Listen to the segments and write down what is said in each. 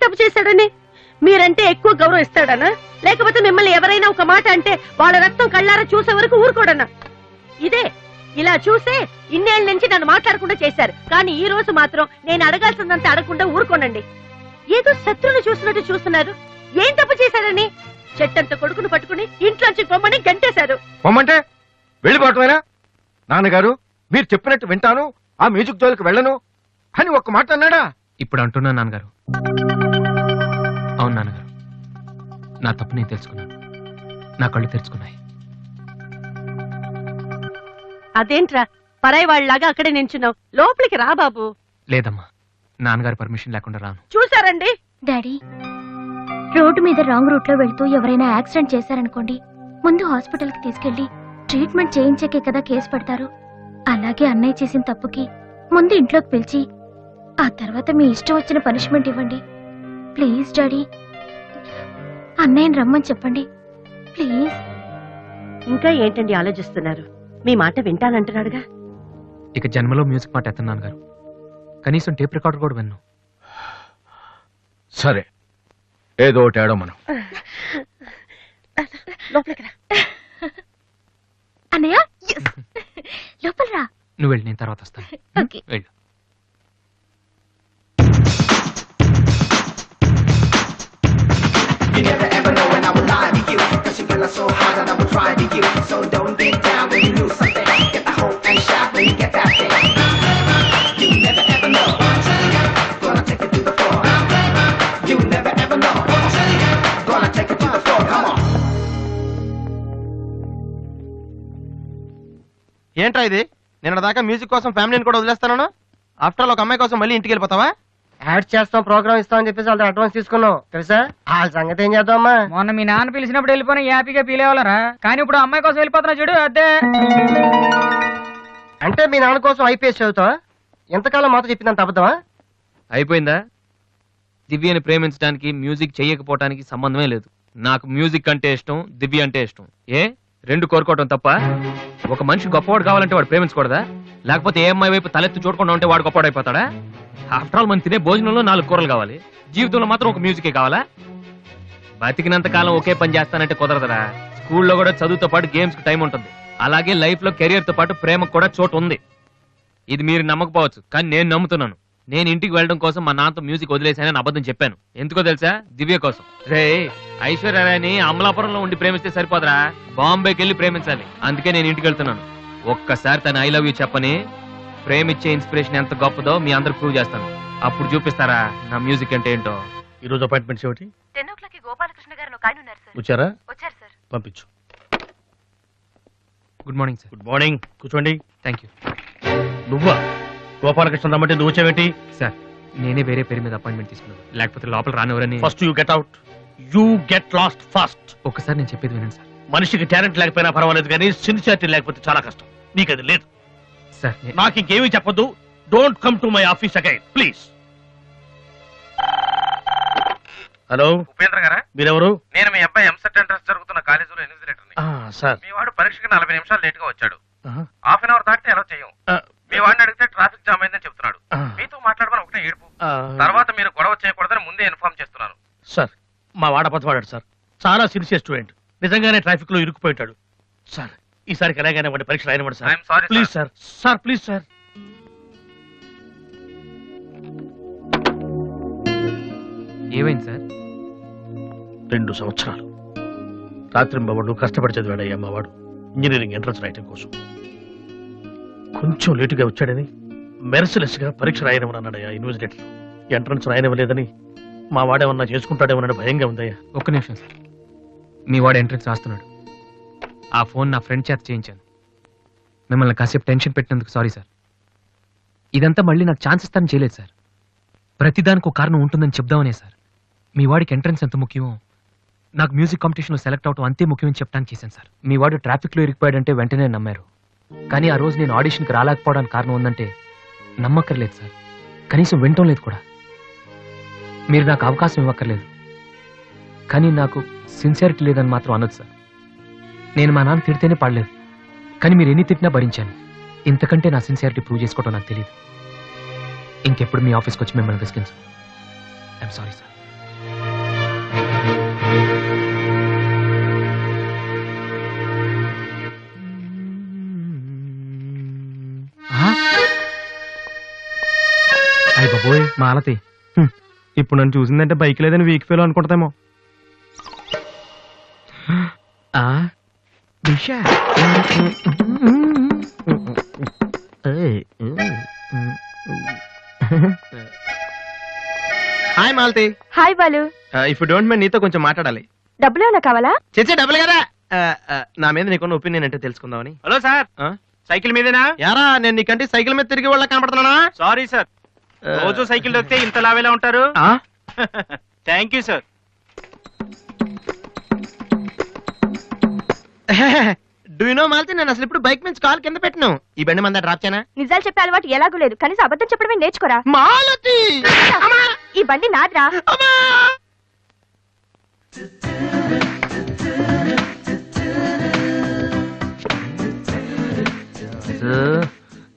తప్పు చేశాడని? మీరంటే ఎక్కువ గౌరవం ఇస్తాడనా, లేకపోతే మిమ్మల్ని ఎవరైనా ఒక మాట అంటే వాళ్ళ రక్తం కళ్ళారా చూసే వరకు ఊరుకోడనా? ఇదే ఇలా చూసే ఇన్నేళ్ల నుంచి నన్ను మాట్లాడకుండా చేశారు. కానీ ఈ రోజు మాత్రం నేను అడగాల్సిందంతా అడగకుండా ఊరుకోనండి. ఏదో శత్రువుని చూసినట్టు చూస్తున్నారు. ఏం తప్పు చేశారని? చెట్టంత కొడుకును పట్టుకుని ఇంట్లోంచి పొమ్మని గంటేశారు. పొమ్మంటే వెళ్ళిపోవటమేనా? నాన్నగారు మీరు చెప్పినట్టు వింటాను, ఆ మ్యూజిక్ జోలికి వెళ్ళను అని ఒక్క మాట అన్నాడా? ఇప్పుడు అంటున్నా నాన్నగారు. అవును నాన్నగారు, నా తప్పు నేను తెలుసుకున్నాను. నా కళ్ళు తెరుచుకున్నాయి. అదేంట్రా పరాయి వాళ్ళలాగా అక్కడే నించున్నావు? లోపలికి రా బాబు. లేదమ్మా, నాన్నగారు పర్మిషన్ లేకుండా రాను. చూసారండి డాడీ, రోడ్డు మీద రాంగ్ రూట్ లో వెళ్తూ ఎవరైనా యాక్సిడెంట్ చేశారనుకోండి, ముందు హాస్పిటల్ కి తీసుకెళ్లి ట్రీట్మెంట్ చేయించాకే కదా కేసు పెడతారు. అలాగే అన్నయ్య చేసిన తప్పుకి ముందు ఇంట్లోకి పిలిచి ఆ తర్వాత మీ ఇష్టం వచ్చిన పనిష్మెంట్ ఇవ్వండి. ప్లీజ్ డాడీ, అన్నయ్యని రమ్మని చెప్పండి ప్లీజ్. ఇంకా ఏంటండి ఆలోచిస్తున్నారు? మీ మాట వింటానంటున్నాడుగా. ఇక జన్మలో మ్యూజిక్ మాట ఎత్తను నాన్నగారు. కనీసం టేప్ రికార్డర్ కూడా విన్ను. సరే, ఏదో ఒకటి ఆడో మనం. లోపలికి రా అన్నయ్య. లోపల రా. నువ్వు వెళ్ళి, నేను తర్వాత వస్తాను. ఓకే. వెళ్ళు. You never ever know when I will lie to you, 'cause you feel so hard that I will try to you. So don't get down when you lose something. Get the hope and shout when you get that thing. You never ever know. Gonna take it to the floor. You never ever know. Gonna take it to the floor. Come on. ఏంట్రా ఇది? నిన్న దాకా music కోసం ఫ్యామిలీని కూడా వదిలేస్తాను. After all ఒక అమ్మాయి కోసం మళ్ళీ ఇంటికి వెళ్ళిపోతావా? యాడ్ చేస్తాం, ప్రోగ్రామ్ ఇస్తామని చెప్పేసి వాళ్ళతో అడ్వాన్స్ తీసుకున్నాం తెలుసా. ఆ సంగతి ఏం చేద్దామా? మొన్న మీ నాన్న పిలిచినప్పుడు వెళ్ళిపోయినా హ్యాపీగా ఫీల్ అవ్వాలరా, కానీ ఇప్పుడు అమ్మాయి కోసం వెళ్ళిపోతున్నా చూడు. అదే అంటే మీ నాన్న కోసం ఐపీఎస్ చదువుతావా? ఎంతకాలం మాతో చెప్పిందంత అబద్ధమా? అయిపోయిందా? దివ్యని ప్రేమించడానికి మ్యూజిక్ చెయ్యకపోవటానికి సంబంధమే లేదు. నాకు మ్యూజిక్ అంటే ఇష్టం, దివ్య అంటే ఇష్టం. ఏ రెండు కోరుకోవటం తప్ప? ఒక మనిషి గొప్పవాడు కావాలంటే వాడు ప్రేమించకూడదా? లేకపోతే ఏ అమ్మాయి వైపు తలెత్తి చూడకుండా ఉంటే వాడు గొప్పవాడు అయిపోతాడా? ఆఫ్టర్ ఆల్ మనం తినే భోజనంలో 4 కూరలు కావాలి, జీవితంలో మాత్రం ఒక మ్యూజికే కావాలా? బతికినంత కాలం ఒకే పని చేస్తానంటే కుదరదరా. స్కూల్లో కూడా చదువుతో పాటు గేమ్స్ కి టైం ఉంటుంది. అలాగే లైఫ్ లో కెరియర్ తో పాటు ప్రేమకు కూడా చోటు ఉంది. ఇది మీరు నమ్మకపోవచ్చు, కానీ నేను నమ్ముతున్నాను. నేను ఇంటికి వెళ్ళడం కోసం మా నాన్నతో మ్యూజిక్ వదిలేసానని అబద్ధం చెప్పాను. ఎందుకో తెలుసా? దివ్య కోసం. రే, ఐశ్వర్యరాయని అమలాపురంలో ఉండి ప్రేమిస్తే సరిపోదరా, బాంబేకి వెళ్ళి ప్రేమించాలి. అందుకే నేను ఇంటికి వెళ్తున్నాను. ఒక్కసారి తన ఐ లవ్ యూ చెప్పని ప్రేమిచ్చే ఇన్స్పిరేషన్ ఎంత గొప్పదో మీ అందరు ప్రూవ్ చేస్తాను. అప్పుడు చూపిస్తారా నా మ్యూజిక్ అంటే ఏంటో. ఈ రోజు అపాయింట్మెంట్స్ ఏమిటి? 10 o'clock గోపాలకృష్ణ గారు ఒక ఆయన ఉన్నారు సార్. వచ్చారా? వచ్చారు సార్. పంపించు. Good morning sir. Good morning, కూర్చోండి. Thank you. నువ్వా? గోపాలకృష్ణ రమ్మంటే నువ్వు వచ్చావేంటి? సార్, నేనే వేరే పేరు మీద అపాయింట్మెంట్ తీసుకున్నాను, లేకపోతే లోపల రానివరని. First you get out. You get last first. ఒక్కసారి నేను చెప్పేది వినండి సార్. మనిషికి టాలెంట్ లేకపోయినా పర్వాలేదు, కానీ సిన్సియారిటీ లేకపోతే చాలా కష్టం. నీకు అది లేదు సార్. నాకు ఇంకేమీ చెప్పొద్దు. Don't come to my office again please. Hello, Upendra గారా? మీరెవరు? నేను మీ అబ్బాయి ఎంసెట్ ఎంట్రన్స్ జరుగుతున్న కాలేజీలో ఇన్విజిలేటర్ని. సార్, మీ వాడు పరీక్షకి 40 నిమిషాలు లేట్ గా వచ్చాడు. హాఫ్ అన్ అవర్ దాటితే ఎలా చేయం. మీ వాడిని అడిగితే ట్రాఫిక్ జామ్ అయిందని చెప్తున్నాడు. మీతో మాట్లాడమని ఒకటే ఏడుపు. తర్వాత మీరు గొడవ చేయకూడదని ముందే ఇన్ఫార్మ్ చేస్తున్నాను. సార్, మా వాడ పదవాడాడు సార్. చాలా సిన్సియర్ స్టూడెంట్. నిజంగానే ట్రాఫిక్ లో ఇరుక్కుపోయింటాడు సార్. ఈసారికి ఎలాగైనా వాడి పరీక్ష రాయనివ్వండి sir. I'm sorry please sir. Sir please sir. ఏమైంది సార్? 2 సంవత్సరాలు రాత్రింబవడు కష్టపడి చదివాడయ్యా మా వాడు ఇంజనీరింగ్ ఎంట్రన్స్ రాయటం కోసం. కొంచెం లేటుగా వచ్చాడని మెర్సిలెస్ గా పరీక్ష రాయనివ్వనన్నాడయ్యా ఇన్విజిలేటర్. ఎంట్రన్స్ రాయనివ్వలేదని మా వాడేమన్నా చేసుకుంటాడేమోనని భయంగా ఉందయ్యా. ఒక్క నిమిషం సార్. మీ వాడు ఎంట్రన్స్ రాస్తున్నాడు. ఆ ఫోన్ నా ఫ్రెండ్ చేత చేయించాను. మిమ్మల్ని కాసేపు టెన్షన్ పెట్టినందుకు సారీ సార్. ఇదంతా మళ్ళీ నాకు ఛాన్స్ ఇస్తానని చేయలేదు సార్. ప్రతిదానికి ఒక కారణం ఉంటుందని చెప్దామనే సార్. మీ వాడికి ఎంట్రన్స్ ఎంత ముఖ్యమో నాకు మ్యూజిక్ కాంపిటీషన్లో సెలెక్ట్ అవడం అంతే ముఖ్యమని చెప్పడానికి చేశాను సార్. మీ వాడు ట్రాఫిక్లో ఇరికిపోయాడంటే వెంటనే నమ్మారు. కానీ ఆ రోజు నేను ఆడిషన్కి రాలేకపోవడానికి కారణం ఉందంటే నమ్మక్కర్లేదు సార్. కనీసం వినటం లేదు కూడా. మీరు నాకు అవకాశం ఇవ్వక్కర్లేదు, కానీ నాకు సిన్సియారిటీ లేదని మాత్రం అనొచ్చు సార్. నేను మా నాన్న తిడితేనే పడలేదు, కానీ మీరు ఎన్ని తిట్టినా భరించాను. ఇంతకంటే నా సిన్సియారిటీ ప్రూవ్ చేసుకోవడం నాకు తెలియదు. ఇంకెప్పుడు మీ ఆఫీస్కి వచ్చి మిమ్మల్ని విసిగించు. I'm sorry sir. అయ్య బాబోయ్ మాలతి, ఇప్పుడు నన్ను చూసిందంటే బైక్ లేదని వీక్ ఫీల్ అనుకుంటామేమో. Disha hi Malathi. Hi Balu. If you don't mind నీతో కొంచెం మాట్లాడాలి. డబ్బులు ఏమైనా కావాలా? చేసే డబ్బులు కదా. నా మీద నీకున్న ఒపీనియన్ అంటే తెలుసుకుందామని. హలో సార్, సైకిల్ మీదేనా? యారా నేను నీకంటే సైకిల్ మీద తిరిగి వాళ్ళ కనపడుతున్నానా? సారీ సార్, రోజు సైకిల్ దొరికితే ఇంత లావేలా ఉంటారు. Thank you sir. Do you know Malathi, నేను అసలు ఇప్పుడు బైక్ నుంచి కాల్ కింద పెట్టను. ఈ బండి మంద డ్రాప్ చేయనా? నిజాలు చెప్పే అలవాటు ఎలాగూ లేదు, కనీసం అబద్ధం చెప్పడమే నేర్చుకోరా. మాలతి ఈ బండి నాదిరా.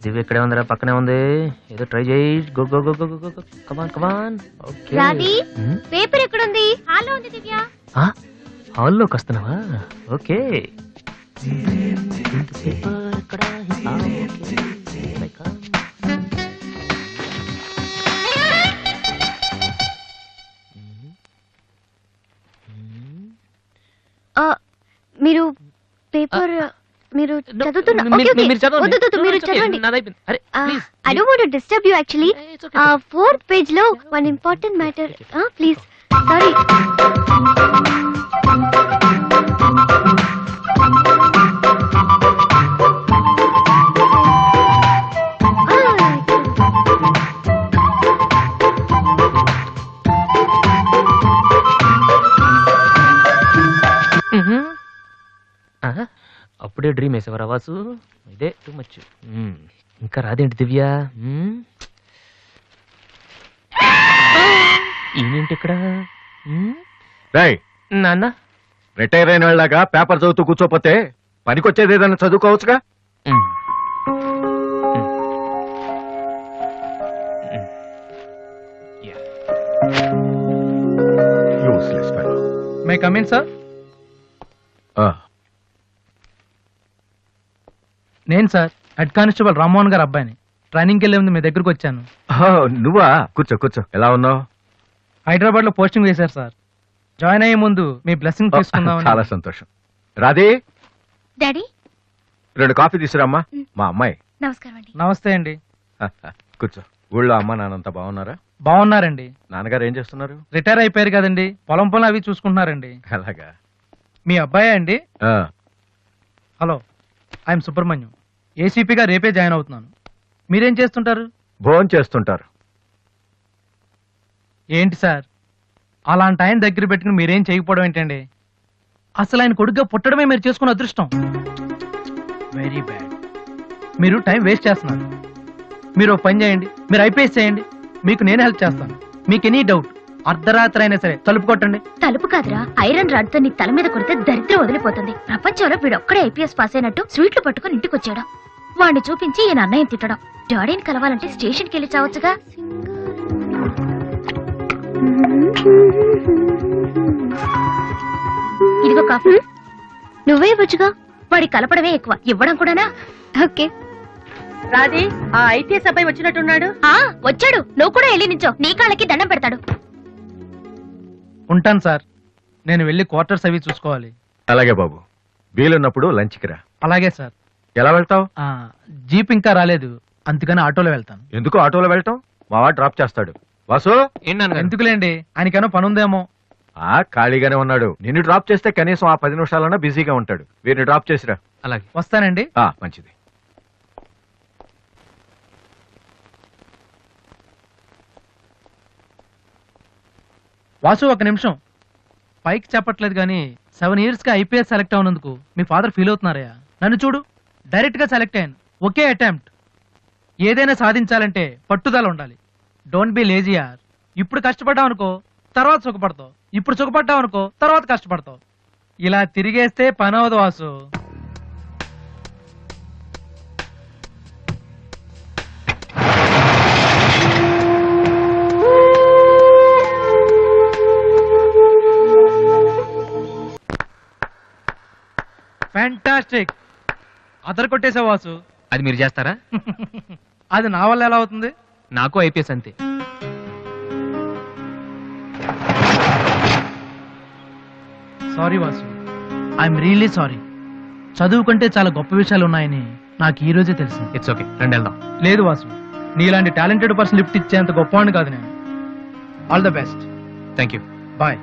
దివ్య ఇక్కడే ఉందిరా, పక్కనే ఉంది. ఏదో ట్రై చేయి. Go go go go go go. Come on come on. Okay. Radhi, paper ఎక్కడుంది? హాల్లో ఉంది దివ్య. హాల్లోకి వస్తున్నావా? ఓకే. మీరు పేపర్ మీరు చదువుతున్నా? మీరు చదవండి. I don't want to disturb you actually. 4th page లో one important matter. Please. Sorry. అప్పుడే డ్రీమ్ వేసేవారా వాసు? ఇదే టూ మచ్. ఇంకా రాదేంటి దివ్య? ఈయనేంటి ఇక్కడ? నాన్న, రిటైర్ అయిన వాళ్ళగా పేపర్ చదువుతూ కూర్చోపోతే పనికొచ్చేది ఏదైనా చదువుకోవచ్చుగా. May come in sir? నేను sir head constable Rammohan garu అబ్బాయిని. ట్రైనింగ్కి వెళ్ళే ముందు మీ దగ్గరకు వచ్చాను. నువ్వా? కూర్చో కూర్చో. ఎలా ఉన్నావు? హైదరాబాద్ లో పోస్టింగ్ వేశారు సార్. జాయిన్ అయ్యే ముందు మీ బ్లెస్సింగ్ తీసుకుందాం. చాలా సంతోషం. రాధే, డాడీ 2 కాఫీ తీసుకురామ్మా. మా అమ్మాయి. నమస్కారం అండి. నమస్తే అండి. కూర్చో. ఊళ్ళో అమ్మ నాన్నంతా బాగున్నారా? బాగున్నారండి. నాన్నగారు ఏం చేస్తున్నారు? రిటైర్ అయిపోయారు కదండి, పొలం పొలం అవి చూసుకుంటున్నారండి. అలాగా. మీ అబ్బాయే అండి? Hello, I'm Subrahmanyam. ఏసీపీగా రేపే జాయిన్ అవుతున్నాను. మీరేం చేస్తుంటారు? భోజనం చేస్తుంటారు. ఏంటి సార్, అలాంటి ఆయన దగ్గర పెట్టుకుని మీరేం చేయకపోవడం ఏంటండి? అసలు ఆయన కొడుగ్గా పుట్టడమే మీరు చేసుకున్న అదృష్టం. Very bad. మీరు టైం వేస్ట్ చేస్తున్నారు. మీరు ఒక పని చేయండి, మీరు ఐపీఎస్ చేయండి. మీకు నేను హెల్ప్ చేస్తాను. మీకు ఎనీ డౌట్ అర్ధరాత్రి అయినా సరే తలుపు కొట్టండి. తలుపు కాదురా, ఐరన్ రాడ్ తో నీ తల మీద కొడితే దరిద్రం వదిలిపోతుంది. ప్రపంచంలో వీడొక్కడే ఐపీఎస్ పాస్ అయినట్టు స్వీట్లు పట్టుకుని ఇంటికి వచ్చాడు. వాడిని చూపించి ఈయన అన్నయ్యని తిట్టడం. డాడీని కలవాలంటే స్టేషన్కి వెళ్ళి చావచ్చుగా. ఇదిగో కాఫీ. నువ్వే ఇవ్వచ్చుగా. వాడి కలపడమే ఎక్కువ, ఇవ్వడం కూడానా? ఓకే. రాధి, ఆ ఐపీఎస్ అబ్బాయి వచ్చినట్టున్నాడు. వచ్చాడు. నువ్వు కూడా వెళ్ళి నించో, నీ కాళ్ళకి దండం పెడతాడు. ఉంటాను సార్, నేను వెళ్ళి క్వార్టర్స్ అవి చూసుకోవాలి. అలాగే బాబు, వీలున్నప్పుడు లంచ్కి రా. అలాగే సార్. ఎలా వెళ్తావు? జీప్ ఇంకా రాలేదు, అందుకని ఆటోలో వెళ్తాను. ఎందుకు ఆటోలో వెళ్తాం? మా వాడు డ్రాప్ చేస్తాడు. వాసు, ఎందుకులేండి, ఆయనకైనా పనుందేమో. ఖాళీగానే ఉన్నాడు. నిన్ను డ్రాప్ చేస్తే కనీసం ఆ 10 నిమిషాలన్నా బిజీగా ఉంటాడు. వీరిని డ్రాప్ చేసిరా. అలాగే. వస్తానండి. మంచిది. వాసు, ఒక నిమిషం. పైకి చెప్పట్లేదు కానీ 7 years గా ఐపీఎస్ సెలెక్ట్ అవునందుకు మీ ఫాదర్ ఫీల్ అవుతున్నారయ్యా. నన్ను చూడు, డైరెక్ట్ గా సెలెక్ట్ అయ్యాను. ఒకే అటెంప్ట్. ఏదైనా సాధించాలంటే పట్టుదల ఉండాలి. డోంట్ బి లేజీ యార్. ఇప్పుడు కష్టపడ్డావు అనుకో, తర్వాత సుఖపడతావు. ఇప్పుడు సుఖపడ్డావు అనుకో, తర్వాత కష్టపడతావు. ఇలా తిరిగేస్తే పని అవదు వాసు. ఫ్యాంటాస్టిక్. అదర్ కొట్టేసా వాసు. అది మీరు చేస్తారా? అది నా వల్ల ఎలా అవుతుంది? నాకు ఐపీఎస్ అంతే. Sorry Vasu, I'm really sorry. చదువు కంటే చాలా గొప్ప విషయాలు ఉన్నాయని నాకు ఈ రోజే తెలిసింది. ఇట్స్ ఓకే, రండి వెళ్దాం. లేదు వాసు, నీలాంటి టాలెంటెడ్ పర్సన్ లిఫ్ట్ ఇచ్చేంత గొప్పవాడిని కాదు నేను. All the best. Thank you. Bye.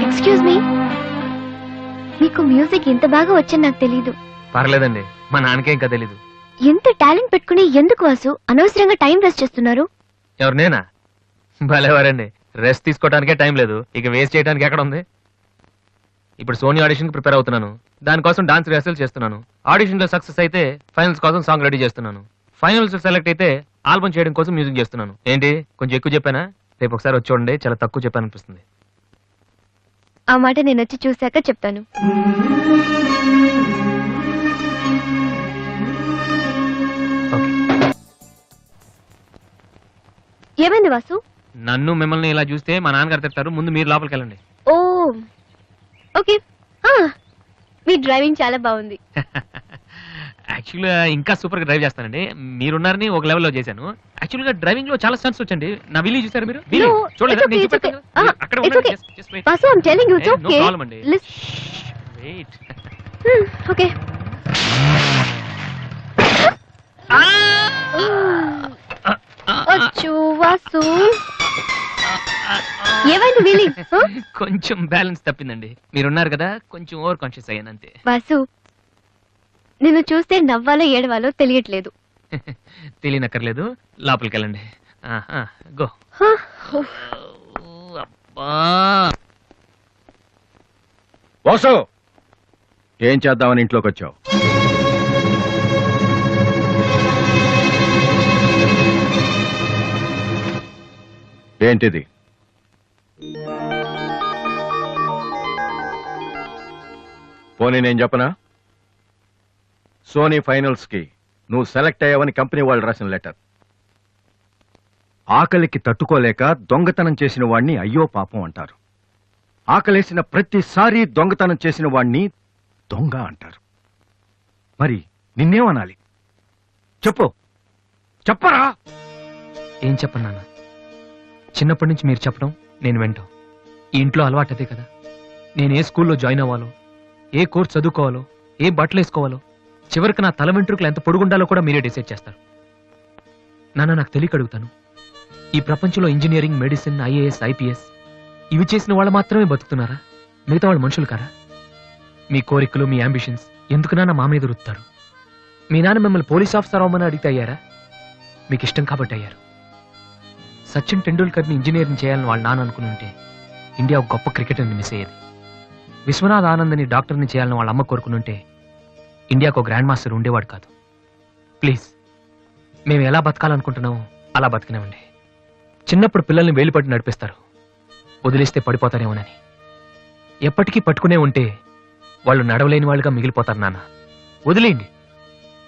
Excuse me, మీకు మ్యూజిక్ ఇంత బాగా వచ్చని నాకు తెలీదు. పర్లేదండి, మా నాన్నకే ఇంకా తెలీదు. ఎంత టాలెంట్ పెట్టుకుని ఎందుకు వాసు అనవసరంగా టైం వేస్ట్ చేస్తున్నారు? ఎవరు, నేనా? భలేవారండి, రెస్ట్ తీసుకోవడానికే టైం లేదు, ఇక వేస్ట్ చేయడానికి ఎక్కడ ఉంది? ఇప్పుడు సోనీ ఆడిషన్ కి ప్రిపేర్ అవుతున్నాను. దానికోసం డాన్స్ రిహర్సల్ చేస్తున్నాను. ఆడిషన్ లో సక్సెస్ అయితే ఫైనల్స్ కోసం సాంగ్ రెడీ చేస్తున్నాను. ఫైనల్స్ సెలెక్ట్ అయితే ఆల్బమ్ చేయడం కోసం మ్యూజిక్ చేస్తున్నాను. ఏంటి కొంచెం ఎక్కువ చెప్పానా? రేపు ఒకసారి వచ్చి చూడండి, చాలా తక్కువ చెప్పాను అనిపిస్తుంది. ఆ మాట నేను వచ్చి చూశాక చెప్తాను. ఏమైంది వాసు? నన్ను మిమ్మల్ని ఇలా చూస్తే మా నాన్నగారు తిడతారు. ముందు మీరు లోపలికి వెళ్ళండి. ఓ ఓకే. మీ డ్రైవింగ్ చాలా బాగుంది. యాక్చువల్గా ఇంకా సూపర్ గా డ్రైవ్ చేస్తానండి. మీరున్నారని ఒక లెవెల్లో చేశాను. యాక్చువల్ గా డ్రైవింగ్ లో చాలా స్టన్స్ వచ్చండి. నా విల్లీ చూసారు మీరు? No, చూడలేదా? it's okay, నేను it's చూపెడతాను. okay. అక్కడ It's ఉండండి. okay. Just wait. Vasu, I'm telling you it's No okay. problem అండి. Wait. ఓకే. అచ్చో వాసు, ఏమైంది వీలి? కొంచెం బ్యాలెన్స్ తప్పిందండి. మీరున్నారు కదా, కొంచెం ఓవర్ కాన్షియస్ అయ్యాను అంతే. వాసు, నిన్ను చూస్తే నవ్వాలో ఏడవాలో తెలియట్లేదు. తెలియనక్కర్లేదు, లోపలికి వెళ్ళండి. గో. అబ్బా, వాసు, ఏం చేద్దామని ఇంట్లోకి వచ్చావు? ఏంటిది? పోనీ నేను చెప్పనా? సోనీ ఫైనల్స్ కి నువ్వు సెలెక్ట్ అయ్యావని కంపెనీ వాళ్ళు రాసిన లెటర్. ఆకలికి తట్టుకోలేక దొంగతనం చేసిన వాణ్ణి అయ్యో పాపం అంటారు. ఆకలేసిన ప్రతిసారి దొంగతనం చేసిన వాణ్ణి దొంగ అంటారు. మరి నిన్నేమనాలి? చెప్పు, చెప్పరా? ఏం చెప్పను నాన్న? చిన్నప్పటి నుంచి మీరు చెప్పడం నేను వింటాం. ఈ ఇంట్లో అలవాటు అదే కదా. నేను ఏ స్కూల్లో జాయిన్ అవ్వాలో, ఏ కోర్స్ చదువుకోవాలో, ఏ బట్టలు వేసుకోవాలో, చివరికి నా తల వెంట్రుకలు ఎంత పొడుగుండాలో కూడా మీరే డిసైడ్ చేస్తారు. నాన్న, నాకు తెలియక అడుగుతాను, ఈ ప్రపంచంలో ఇంజనీరింగ్, మెడిసిన్, ఐఏఎస్, ఐపీఎస్ ఇవి చేసిన వాళ్ళు మాత్రమే బతుకుతున్నారా? మిగతా వాళ్ళు మనుషులు కారా? మీ కోరికలు, మీ అంబిషన్స్ ఎందుకు నాన్న మా మీద రుత్తారు? మీ నాన్న మిమ్మల్ని పోలీస్ ఆఫీసర్ అవ్వమని అడిగితే అయ్యారా? మీకు ఇష్టం కాబట్టి అయ్యారు. సచిన్ టెండూల్కర్ని ఇంజనీరింగ్ చేయాలని వాళ్ళ నాన్న అనుకుని ఉంటే ఇండియా ఒక గొప్ప క్రికెటర్ని మిస్ అయ్యేది. విశ్వనాథ్ ఆనంద్ని డాక్టర్ని చేయాలని వాళ్ళ అమ్మ కోరుకుని ఉంటే ఇండియాకు ఒక గ్రాండ్ మాస్టర్ ఉండేవాడు కాదు. ప్లీజ్, మేము ఎలా బతకాలనుకుంటున్నామో అలా బతికినామండి. చిన్నప్పుడు పిల్లల్ని వేలిపట్టి నడిపిస్తారు, వదిలేస్తే పడిపోతారేమోనని. ఎప్పటికీ పట్టుకునే ఉంటే వాళ్ళు నడవలేని వాళ్ళుగా మిగిలిపోతారు. నాన్న, వదిలేయండి.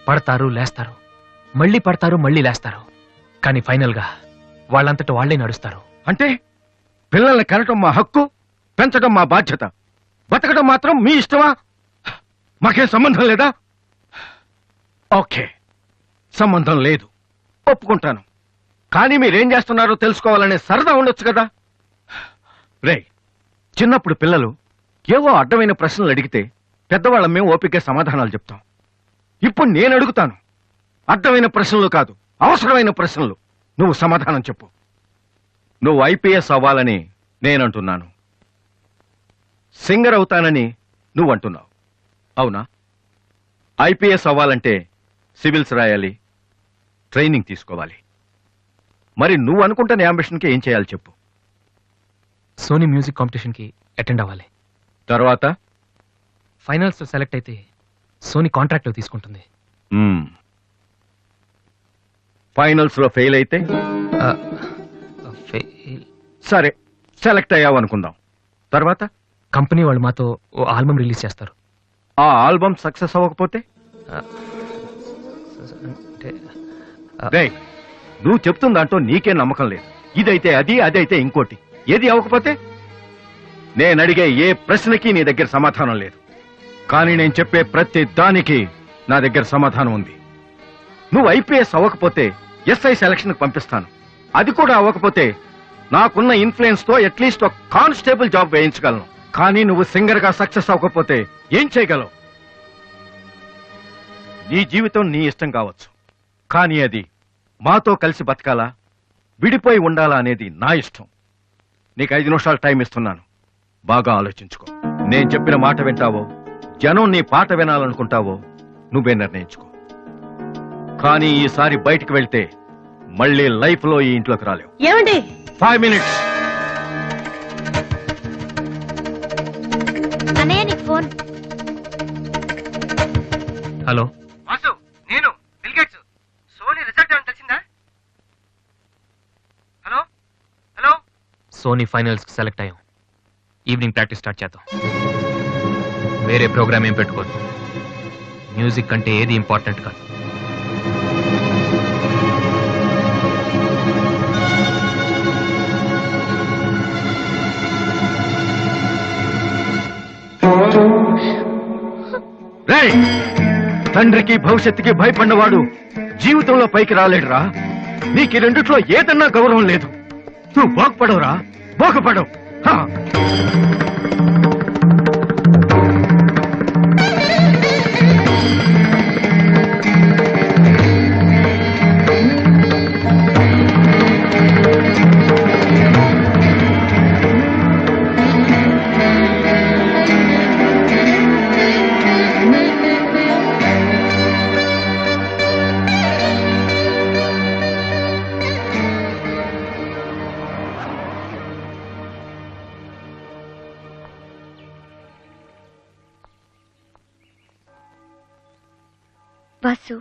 పడతారు, లేస్తారు, మళ్ళీ పడతారు, మళ్ళీ లేస్తారు, కానీ ఫైనల్గా వాళ్ళంతట వాళ్లే నడుస్తారు. అంటే పిల్లల్ని కనటం మా హక్కు, పెంచడం మా బాధ్యత, బతకడం మాత్రం మీ ఇష్టమా? మాకేం సంబంధం లేదా? ఓకే, సంబంధం లేదు, ఒప్పుకుంటాను. కానీ మీరేం చేస్తున్నారో తెలుసుకోవాలనే సరదా ఉండొచ్చు కదా. రే, చిన్నప్పుడు పిల్లలు ఏవో అడ్డమైన ప్రశ్నలు అడిగితే పెద్దవాళ్ళం మేము ఓపిక సమాధానాలు చెప్తాం. ఇప్పుడు నేను అడుగుతాను, అడ్డమైన ప్రశ్నలు కాదు, అవసరమైన ప్రశ్నలు. నువ్వు సమాధానం చెప్పు. నువ్వు ఐపీఎస్ అవ్వాలని నేనంటున్నాను, సింగర్ అవుతానని నువ్వంటున్నావు, అవునా? ఐపీఎస్ అవ్వాలంటే సివిల్స్ రాయాలి, ట్రైనింగ్ తీసుకోవాలి. మరి నువ్వు అనుకుంటున్న అంబిషన్కి ఏం చేయాలి చెప్పు. సోనీ మ్యూజిక్ కాంపిటీషన్కి అటెండ్ అవ్వాలి. తర్వాత ఫైనల్స్ సెలెక్ట్ అయితే సోనీ కాంట్రాక్ట్ తీసుకుంటుంది. ఫైనల్స్ లో ఫెయిల్ అయితే సరే, సెలెక్ట్ అయ్యావు అనుకుందాం. తర్వాత కంపెనీ వాళ్ళు మాతో ఓ ఆల్బమ్ రిలీజ్ చేస్తారు. ఆ ఆల్బమ్ సక్సెస్ అవ్వకపోతే అంటే రేయ్, నువ్వు చెప్తున్న దాంట్లో నీకే నమ్మకం లేదు. ఇదైతే అది, అదైతే ఇంకోటి. ఏది అవ్వకపోతే? నేను అడిగే ఏ ప్రశ్నకి నీ దగ్గర సమాధానం లేదు. కానీ నేను చెప్పే ప్రతి దానికి నా దగ్గర సమాధానం ఉంది. నువ్వు ఐపీఎస్ అవ్వకపోతే ఎస్ఐ సెలక్షన్ పంపిస్తాను. అది కూడా అవ్వకపోతే నాకున్న ఇన్ఫ్లుయెన్స్ తో అట్లీస్ట్ ఒక కానిస్టేబుల్ జాబ్ వేయించగలను. కానీ నువ్వు సింగర్ గా సక్సెస్ అవ్వకపోతే ఏం చేయగలవు? నీ జీవితం నీ ఇష్టం కావచ్చు, కానీ అది మాతో కలిసి బతకాలా, విడిపోయి ఉండాలా అనేది నా ఇష్టం. నీకు 5 నిమిషాలు టైం ఇస్తున్నాను. బాగా ఆలోచించుకో. నేను చెప్పిన మాట వింటావో, జనం నీ పాట వినాలనుకుంటావో నువ్వే నిర్ణయించుకో. కానీ ఈసారి బయటికి వెళ్తే మళ్ళీ లైఫ్ లో ఈ ఇంట్లోకి రాలేవు. ఏమండి? 5 మినిట్స్. అన్నయ్య నీకు ఫోన్. హలో వాసు, నేను బిల్ గేట్స్. సోనీ రిజల్ట్ ఏమైనా తెలిసిందా? Hello hello. సోనీ ఫైనల్స్ కి సెలెక్ట్ అయ్యాం. ఈవినింగ్ ప్రాక్టీస్ స్టార్ట్ చేద్దాం. వేరే ప్రోగ్రామ్ ఏం పెట్టుకోదు. మ్యూజిక్ అంటే ఏది ఇంపార్టెంట్ కాదు. రేయ్, తండ్రికి భవిష్యత్తుకి భయపడినవాడు జీవితంలో పైకి రాలేడురా. నీకు ఈ రెండిట్లో ఏదన్నా గౌరవం లేదు. నువ్వు బాగుపడవురా, బాగుపడవు. హా. వాసు,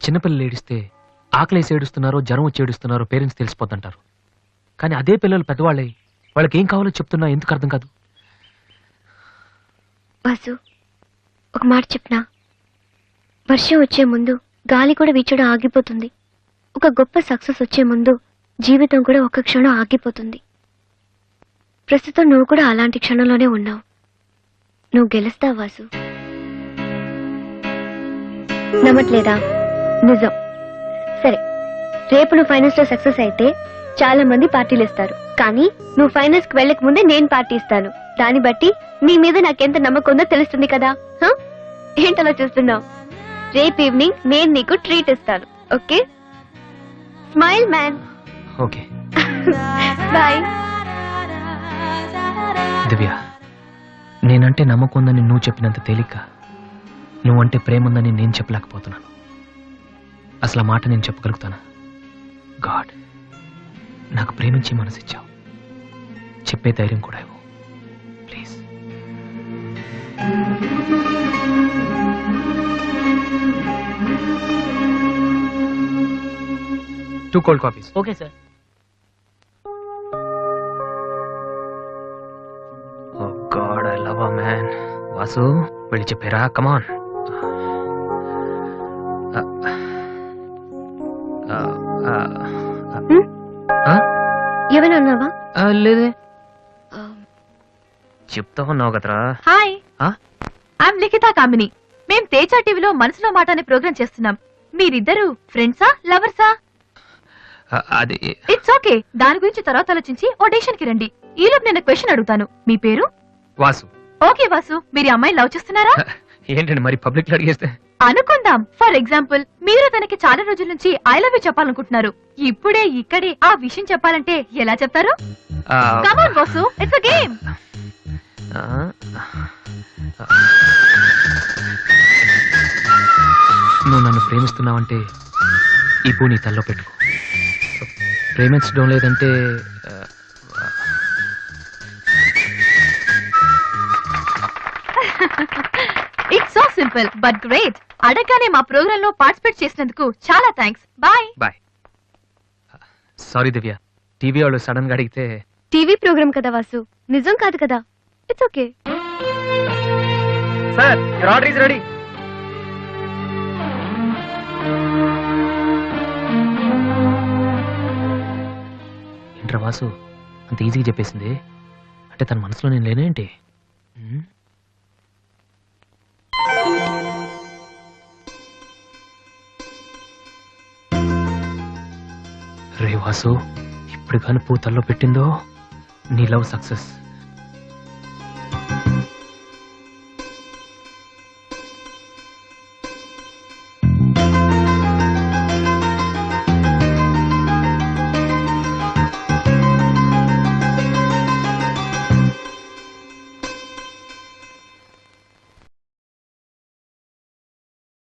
చిన్నపిల్లలు ఏడిస్తే ఆకలేసి ఏడుస్తున్నారో జ్వరం వచ్చి ఏడుస్తున్నారో పేరెంట్స్ తెలిసిపోతుంటారు. కానీ అదే పిల్లలు పెద్దవాళ్ళే వాళ్ళకి ఏం కావాలో చెప్తున్నా ఎందుకు అర్థం కాదు? వాసు, ఒక మాట చెప్పనా? వర్షం వచ్చే ముందు గాలి కూడా వీచడం ఆగిపోతుంది. ఒక గొప్ప సక్సెస్ వచ్చే ముందు జీవితం కూడా ఒక్క క్షణం ఆగిపోతుంది. ప్రస్తుతం నువ్వు కూడా అలాంటి క్షణంలోనే ఉన్నావు. నువ్వు గెలుస్తావు వాసు. నమ్మట్లేదా? నిజం. సరే, రేపు నువ్వు ఫైనల్స్ లో సక్సెస్ అయితే చాలా మంది పార్టీలు ఇస్తారు. కానీ నువ్వు ఫైనల్స్ కి వెళ్ళక ముందే నేను పార్టీ ఇస్తాను. దాన్ని బట్టి నీ మీద నాకెంత నమ్మకం ఉందో తెలుస్తుంది కదా. ఏంటలా చూస్తున్నావు? రేపు ఈవినింగ్ నేను నీకు ట్రీట్ ఇస్తాను. Okay? Smile man. Okay boy. Divya, నేనంటే నమ్మకం ఉందని నువ్వు చెప్పినంత తేలిక నువ్వంటే ప్రేమ ఉందని నేను చెప్పలేకపోతున్నాను. అసలు ఆ మాట నేను చెప్పగలుగుతానా? గాడ్, నాకు ప్రేమించి మనసిచ్చావు. చెప్పే ధైర్యం కూడా ఇవ్వు please. Two cold coffees. Okay sir. Oh god, I love a man. Vasu, వెళ్ళి చెప్పారా? కమాన్. ఏమైనా అన్నావా? లేదే, చెప్తా ఉన్నావు కదరా. Hi, I'm Likhita Kamini. మేం తేజ టీవీలో మనసులో మాట అనే ప్రోగ్రామ్ చేస్తున్నాం. మీరిద్దరు ఫ్రెండ్సా, లవర్సా? అది ఇట్స్ ఓకే, దాని గురించి తర్వాత ఆలోచించి ఆడిషన్ కి రండి. ఈలోపు నేను క్వశ్చన్ అడుగుతాను. మీ పేరు? వాసు. ఓకే వాసు, మీరు ఈ అమ్మాయిని లవ్ చేస్తున్నారా? ఏంటండి మరి పబ్లిక్ లో అడిగేస్తే? అనుకుందాం. ఫర్ ఎగ్జాంపుల్, మీరు తనకి చాలా రోజుల నుంచి ఐ లవ్ యూ చెప్పాలనుకుంటున్నారు. ఇప్పుడే ఇక్కడే ఆ విషయం చెప్పాలంటే ఎలా చెప్తారు? Come on Vasu, it's a game. నువ్వు నన్ను ప్రేమిస్తున్నావంటే ఈ పూ నీ తల్లో పెట్టుకో. ప్రేమించడం లేదంటే it's so simple but great. అడగగానే మా ప్రోగ్రామ్ లో పార్టిసిపేట్ చేసినందుకు చాలా థ్యాంక్స్. బాయ్. బాయ్. సారీ దివ్య, టీవీ వాళ్ళు సడన్ గా అడిగితే. టీవీ ప్రోగ్రామ్ కదా వాసు, నిజం కాదు కదా. It's okay. Sir, your order is ready. ఏంట్రా వాసు అంత ఈజీగా చెప్పేసింది? అంటే తన మనసులో నేను లేనేంటి? రే వాసు, ఇప్పుడు కానీ పూతల్లో పెట్టిందో నీ లవ్ సక్సెస్.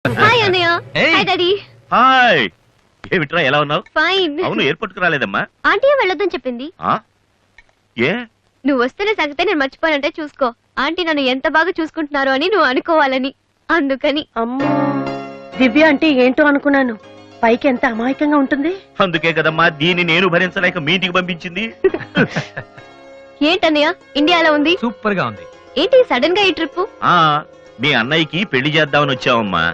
హాయ్ అన్నయ్య. Hi daddy. హాయ్, ఏమిట్రా ఎలా ఉన్నావు? ఫైన్. అవును, ఎయిర్పోర్ట్ కు రాలేదమ్మా? ఆంటీ వెళ్ళొద్దని చెప్పింది. ఆ? ఏ? నువ్వు వస్తేనే సంగతే నేను మర్చిపోయానంటే చూసుకో. ఆంటీ నన్ను ఎంత బాగా చూసుకుంటున్నారో అని నువ్వు అనుకోవాలని, అందుకని. అమ్మో, దివ్య అంటే ఏంటో అనుకున్నాను. పైకి ఎంత అమాయకంగా ఉంటుంది. అందుకే కదమ్మా దీన్ని నేను భరించలేక మీ ఇంటికి పంపించింది. ఏంటన్నయ్య ఇండియా ఎలా ఉంది? సూపర్ గా ఉంది. ఏంటి సడన్ గా ఈ ట్రిప్? ఆ మీ అన్నయ్యకి పెళ్లి చేద్దామని వచ్చావమ్మా.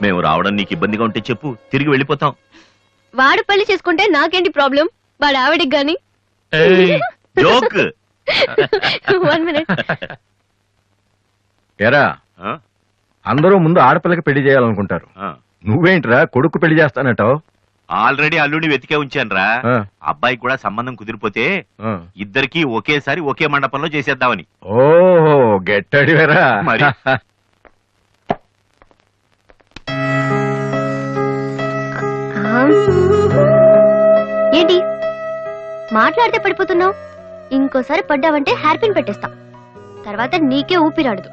మేము రావడం నీకు ఇబ్బందిగా ఉంటే చెప్పు, తిరిగి వెళ్ళిపోతాం. వాడు పెళ్లి చేసుకుంటే నాకేంటి ప్రాబ్లం? వాడు ఆవిడికి గాని. జోక్. 1 minute. ఎరా, అందరూ ముందు ఆడపిల్లకి పెళ్లి చేయాలనుకుంటారు. నువ్వేంట్రా కొడుకు పెళ్లి చేస్తానటావు? ఆల్రెడీ అల్లుడిని వెతికే ఉంచానురా. అబ్బాయికి కూడా సంబంధం కుదిరిపోతే ఇద్దరికి ఒకేసారి ఒకే మండపంలో చేసేద్దామని. ఓహో, గెట్టడివేరా మరి. ఏంటి మాట్లాడితే పడిపోతున్నావు? ఇంకోసారి పడ్డావంటే హెయిర్ పిన్ పెట్టేస్తా. తర్వాత నీకే ఊపిరాడదు.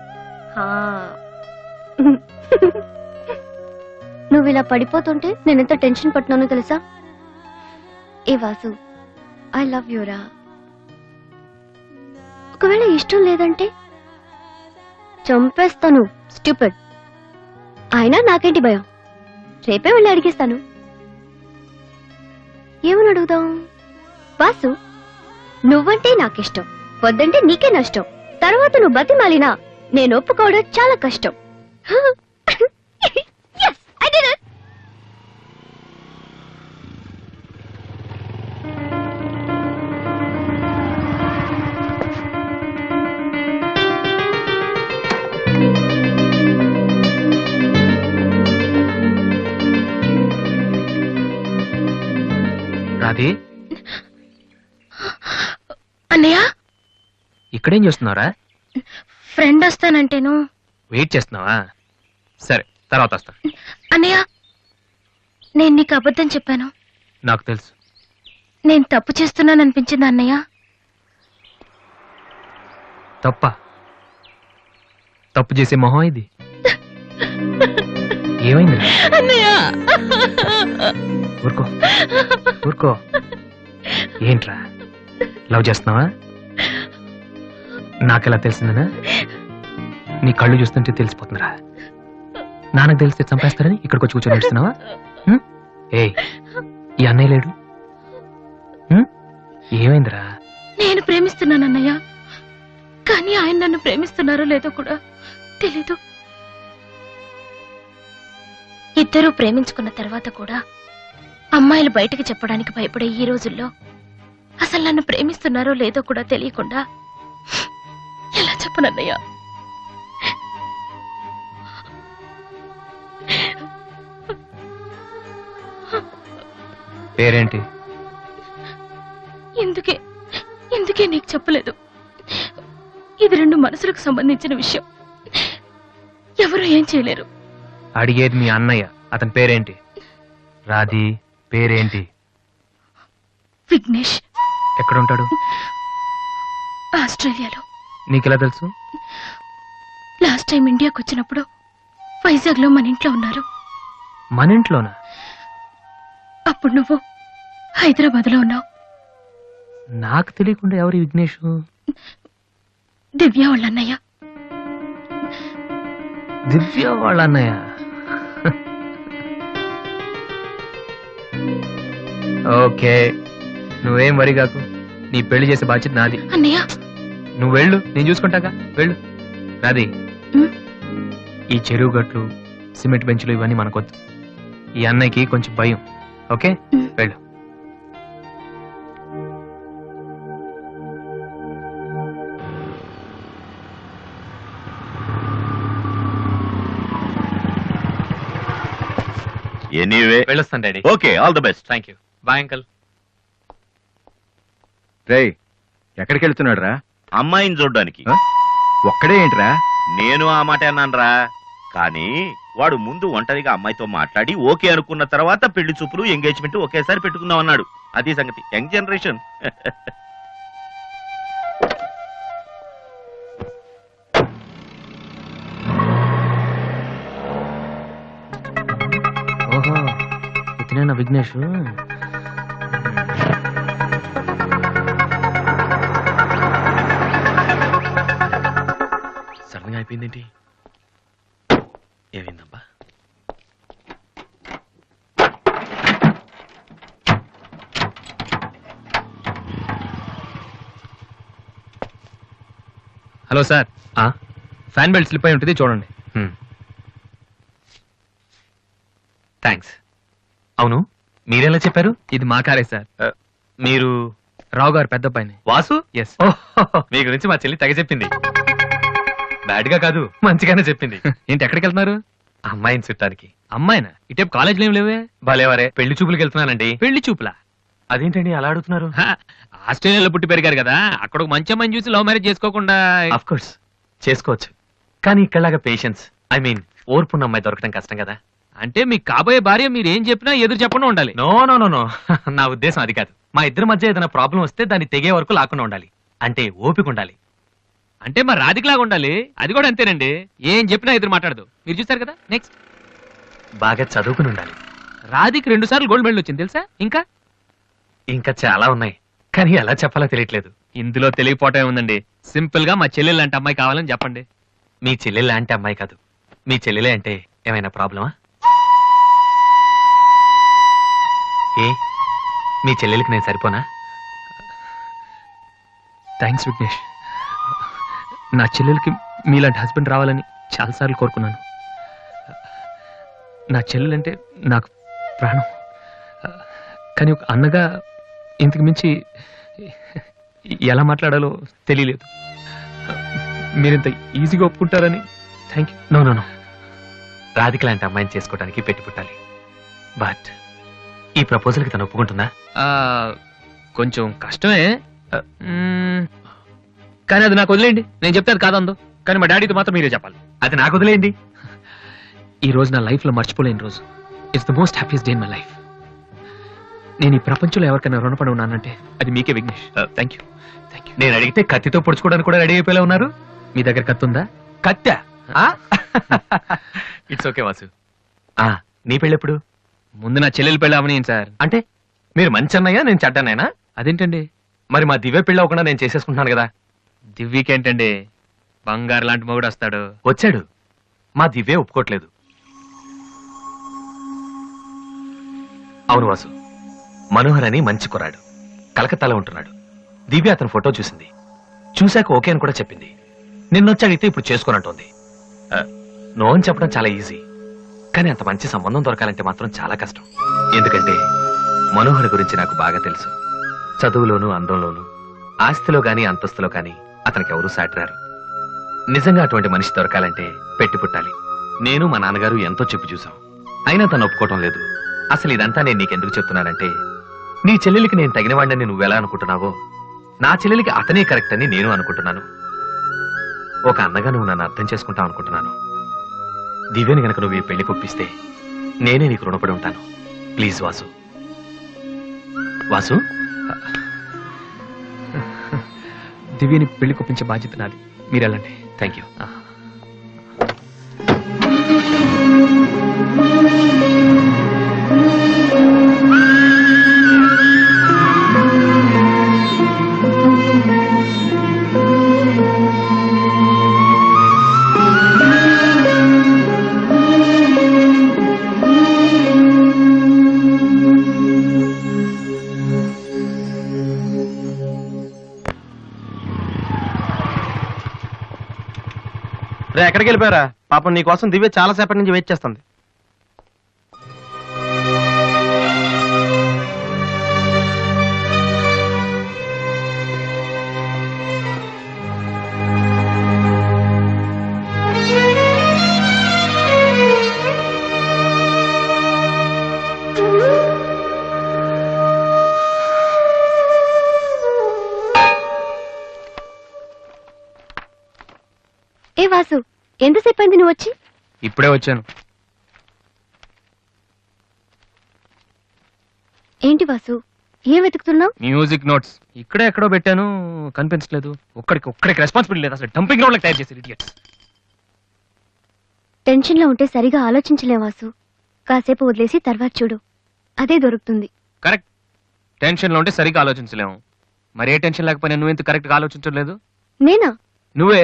నువ్వు ఇలా పడిపోతుంటే నేనెంత టెన్షన్ పడుతున్నానో తెలుసా? ఏ వాసు, ఐ లవ్ యూరా. ఒకవేళ ఇష్టం లేదంటే చంపేస్తాను. స్టూపిడ్. అయినా నాకేంటి భయం? రేపే వెళ్ళి అడిగేస్తాను. ఏమని అడుగుదాం? వాసు, నువ్వంటే నాకిష్టం, వద్దంటే నీకే నష్టం. తర్వాత నువ్వు బతిమాలినా నేను ఒప్పుకోవడం చాలా కష్టం. Yes, I did it. Radhi, అన్నయ్య, ఇక్కడేం చేస్తున్నావురా? ఫ్రెండ్ వస్తానంటేను. వెయిట్ చేస్తున్నావా? సరే, తర్వాత వస్తా. అన్నయ్య, నేను నీకు అబద్ధం చెప్పాను. నాకు తెలుసు. నేను తప్పు చేస్తున్నాను అనిపించింది అన్నయ్య. తప్ప? తప్పు చేసే మొహం ఇది. ఏమైందిరా? అన్నయ్య, ఊరుకో ఊరుకో. ఏంట్రా, లవ్ చేస్తున్నావా? నాకెలా తెలిసిందనా? నీ కళ్ళు చూస్తుంటే తెలిసిపోతుందిరా. నాన్నకు తెలిస్తే చంపేస్తారని ఇక్కడికి వచ్చి కూర్చొని నడుస్తున్నావా? ఏ, ఈ అన్నయ్య లేడు? ఏమైందిరా? నేను ప్రేమిస్తున్నాను అన్నయ్య, కానీ ఆయన నన్ను ప్రేమిస్తున్నారో లేదో కూడా తెలీదు. ఇద్దరూ ప్రేమించుకున్న తర్వాత కూడా అమ్మాయిలు బయటకు చెప్పడానికి భయపడే ఈ రోజుల్లో అసలు నన్ను ప్రేమిస్తున్నారో లేదో కూడా తెలియకుండా ఎలా చెప్పనన్నయ్య? పేరేంటి? ఎందుకే నీకు చెప్పలేదు. ఇది 2 మనసులకు సంబంధించిన విషయం. ఎవరు ఏం చేయలేరు. అడిగేది మీ అన్నయ్య. అతని పేరేంటి? రాధి పేరేంటి? విఘ్నేష్. ఎక్కడుంటాడు? ఆస్ట్రేలియాలో. నీకెలా తెలుసు? లాస్ట్ టైం ఇండియాకి వచ్చినప్పుడు వైజాగ్ లో మన ఇంట్లో ఉన్నారు. మన ఇంట్లోనా? అప్పుడు నువ్వు హైదరాబాద్ లో ఉన్నావు. నాకు తెలియకుండా ఎవరు విఘ్నేష్? దివ్య వాళ్ళ అన్నయ్య. దివ్య వాళ్ళ అన్నయ్య. ఓకే, నువ్వేం వరి కాకు. నీ పెళ్లి చేసే బాధ్యత నాది. అన్నయ్య, నువ్వు వెళ్ళు, నేను చూసుకుంటాగా. వెళ్ళు. నాది. ఈ చెరువు గట్లు, సిమెంట్ బెంచ్లు ఇవన్నీ మనకొద్దు. ఈ అన్నయ్యకి కొంచెం భయం. ఓకే, వెళ్ళు. ఎనీవే వెళ్ళొస్తాను daddy. Okay, all the best. Thank you. Bye uncle. రేయ్ ఎక్కడికి వెళ్తున్నాడు రా? అమ్మాయిని చూడ్డానికి. ఒక్కడే ఏంట్రా? నేను ఆ మాట అన్నానురా, కానీ వాడు ముందు ఒంటరిగా అమ్మాయితో మాట్లాడి ఓకే అనుకున్న తర్వాత పెళ్లి చూపులు ఎంగేజ్మెంట్ ఒకేసారి పెట్టుకుందాం అన్నాడు. అది సంగతి. Young generation. ఓహో, ఇతనేనా విఘ్నేష్? సడన్ గా అయిపోయిందేంటి? ఏమైందబ్బా? Hello sir, fan belt slip అయి ఉంటుంది, చూడండి. థ్యాంక్స్. అవును, మీరెలా చెప్పారు? ఇది మా కారే సార్. మీరు రావు గారు పెద్ద పైన. వాసు? ఎస్. మీ గురించి మా చెల్లి తెగ చెప్పింది. బ్యాడ్ గా కాదు, మంచిగానే చెప్పింది. ఏంటి, ఎక్కడికి వెళ్తున్నారు? అమ్మాయిని చుట్టానికి. అమ్మాయినా? ఇటేపు కాలేజీలో ఏం లేవే? భలేవరే, పెళ్లి చూపులకు వెళ్తున్నానండి. పెళ్లి చూపులా? అదేంటండి అలా అడుగుతున్నారు? ఆస్ట్రేలియాలో పుట్టి పెరిగారు కదా, అక్కడ ఒక మంచి అమ్మాయిని చూసి లవ్ మ్యారేజ్ చేసుకోకుండా? ఆఫ్ కోర్స్ చేసుకోవచ్చు, కానీ ఇక్కడలాగా పేషెన్స్, ఐ మీన్ ఓర్పున్న అమ్మాయి దొరకడం కష్టం కదా. అంటే మీకు కాబోయే భార్య మీరు ఏం చెప్పినా ఎదురు చెప్పకుండా ఉండాలి. నో నో నో నో, నా ఉద్దేశం అది కాదు. మా ఇద్దరి మధ్య ఏదైనా ప్రాబ్లం వస్తే దాన్ని తెగే వరకు లాకుండా ఉండాలి. అంటే ఓపిక ఉండాలి. అంటే మరి రాధికలాగా ఉండాలి. అది కూడా అంతేనండి, ఏం చెప్పినా ఎదురు మాట్లాడదు. మీరు చూసారు కదా. నెక్స్ట్, బాగా చదువుకుని ఉండాలి. రాధికి 2 సార్లు గోల్డ్ మెడల్ వచ్చింది తెలుసా? ఇంకా చాలా ఉన్నాయి, కానీ ఎలా చెప్పాలో తెలియట్లేదు. ఇందులో తెలియపోవటం ఉందండి. సింపుల్ గా మా చెల్లెలు లాంటి అమ్మాయి కావాలని చెప్పండి. మీ చెల్లెలు లాంటి అమ్మాయి కాదు, మీ చెల్లెలే అంటే ఏమైనా ప్రాబ్లమా? ఏ మీ చెల్లెలకి నేను సరిపోనా? థ్యాంక్స్ విఘ్నేష్. నా చెల్లెలకి మీలాంటి హస్బెండ్ రావాలని చాలాసార్లు కోరుకున్నాను. నా చెల్లెలంటే నాకు ప్రాణం. కానీ ఒక అన్నగా ఇంతకు మించి ఎలా మాట్లాడాలో తెలియలేదు. మీరింత ఈజీగా ఒప్పుకుంటారని thank you. No no no, Radhika లాంటి అమ్మాయిని చేసుకోవడానికి పెట్టి పుట్టాలి. బట్ ఈ ప్రపోజల్కి తను ఒప్పుకుంటుందా? కొంచెం కష్టమే, కానీ అది నాకు వదిలేయండి. నేను చెప్తే అది కాదందో, కానీ మా డాడీతో మాత్రం మీరే చెప్పాలి. అది నాకు వదిలేయండి. ఈ రోజు నా లైఫ్లో మర్చిపోలేని రోజు. It's the most happiest day in my life. నేను ఈ ప్రపంచంలో ఎవరికైనా రుణపడి ఉన్నానంటే అది మీకే విఘ్నేష్. Thank you. నేను అడిగితే కత్తితో పొడుచుకోవడానికి కూడా రెడీ అయిపోయేలా ఉన్నారు. మీ దగ్గర కత్తి ఉందా? కత్తా? It's okay Vasu. నీ పెళ్ళెప్పుడు? ముందు నా చెల్లెలు పెళ్ళి అవనీయండి సార్. అంటే మీరు మంచి అన్నయ్య, నేను చెడ్డన్నయ్యనా? అదేంటండి? మరి మా దివ్య పెళ్ళి అవ్వకుండా నేను చేసేసుకుంటున్నాను కదా. దివ్యకేంటండి, బంగారు లాంటి మొగుడు వస్తాడు. వచ్చాడు, మా దివ్య ఒప్పుకోట్లేదు. అవును వాసు, మనోహర్ అని మంచి కుర్రాడు, కలకత్తాలో ఉంటున్నాడు. దివ్య అతని ఫోటో చూసింది, చూశాక ఓకే అని కూడా చెప్పింది. నిన్నొచ్చి అడిగితే ఇప్పుడు చేసుకోనంటోంది. నో అని చెప్పడం చాలా ఈజీ, కానీ అంత మంచి సంబంధం దొరకాలంటే మాత్రం చాలా కష్టం. ఎందుకంటే మనోహర్ గురించి నాకు బాగా తెలుసు. చదువులోను, అందంలోను, ఆస్తిలో గాని అంతస్తులో గాని అతనికి ఎవరూ సాటిరారు. నిజంగా అటువంటి మనిషి దొరకాలంటే పెట్టి పుట్టాలి. నేను మా నాన్నగారు ఎంతో చెప్పి చూసాం, అయినా తను ఒప్పుకోవటం లేదు. అసలు ఇదంతా నేను నీకెందుకు చెప్తున్నానంటే, నీ చెల్లెలికి నేను తగినవాడిని నువ్వెలా అనుకుంటున్నావో, నా చెల్లెలికి అతనే కరెక్ట్ అని నేను అనుకుంటున్నాను. ఒక అన్నగా నువ్వు నన్ను అర్థం చేసుకుంటావు అనుకుంటున్నాను. దివ్యని గనక నువ్వు ఈ పెళ్లి కొప్పిస్తే నేనే నీకు రుణపడి ఉంటాను. ప్లీజ్ వాసు. వాసు, దివ్యని పెళ్లి కొప్పించే బాధ్యత నాది. మీరు వెళ్ళండి. Thank you. రే, ఎక్కడికి వెళ్ళిపోయారా? పాపం నీ కోసం దివ్య చాలా సేపటి నుంచి వెయిట్ చేస్తుంది. ఏ వాసు, ఎంతసేపు అయింది నువ్వు వచ్చి? ఇప్పుడే వచ్చాను. ఏంటి వాసు, ఏం వెతుకుతున్నావు? మ్యూజిక్ నోట్స్ ఇక్కడే ఎక్కడో పెట్టాను, కనిపించలేదు. ఒక్కడికి రెస్పాన్సిబిలిటీ లేదు. అసలు డంపింగ్ గ్రౌండ్ తయారు చేశారు ఇడియట్స్. టెన్షన్ లో ఉంటే సరిగా ఆలోచించలే వాసు. కాసేపు వదిలేసి తర్వాత చూడు, అదే దొరుకుతుంది. కరెక్ట్. టెన్షన్ లో ఉంటే సరిగ్గా ఆలోచించలేము. మరి ఏ టెన్షన్ లేకపోయినా నువ్వెందుకు కరెక్ట్ గా ఆలోచించలేదు? నేనా? నువ్వే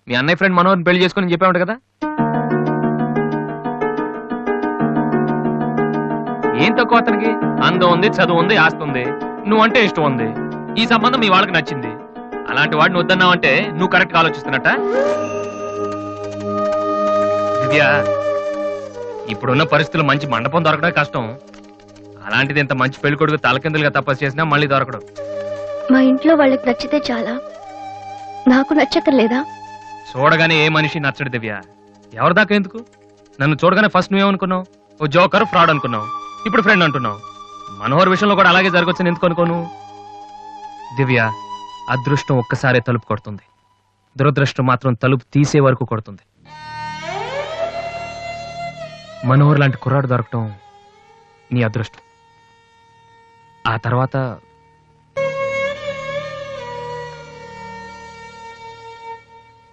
మీ అన్నయ్య ఫ్రెండ్ మనోహర్ని పెళ్లి చేసుకుని చెప్పావు కదా. ఏం తక్కువ అతనికి? అందం ఉంది, చదువు ఉంది, ఆస్తి ఉంది, నువ్వంటే ఇష్టం ఉంది. ఈ సంబంధం మీ వాళ్ళకి నచ్చింది. అలాంటి వాడిని వద్దన్నావంటే నువ్వు కరెక్ట్ గా ఆలోచిస్తున్నట్ట. దివ్య, ఇప్పుడున్న పరిస్థితులు మంచి మండపం దొరకడం కష్టం. అలాంటిది ఇంత మంచి పెళ్లి కొడుకు తలకిందులుగా తపస్సు చేసినా మళ్ళీ దొరకడం. మా ఇంట్లో వాళ్ళకి నచ్చితే చాలా, నాకు నచ్చక్కర్లేదా? చూడగానే ఏ మనిషి నచ్చడు దివ్య. ఎవరి దాకా ఎందుకు? నన్ను చూడగానే ఫస్ట్ నువ్వేమనుకున్నావు? ఓ జోకర్, ఫ్రాడ్ అనుకున్నావు. ఇప్పుడు ఫ్రెండ్ అంటున్నావు. మనోహర్ విషయంలో కూడా అలాగే జరగొచ్చని ఎందుకు అనుకోను? దివ్య, అదృష్టం ఒక్కసారే తలుపు కొడుతుంది, దురదృష్టం మాత్రం తలుపు తీసే వరకు కొడుతుంది. మనోహర్ లాంటి కుర్రాడు దొరకటం నీ అదృష్టం. ఆ తర్వాత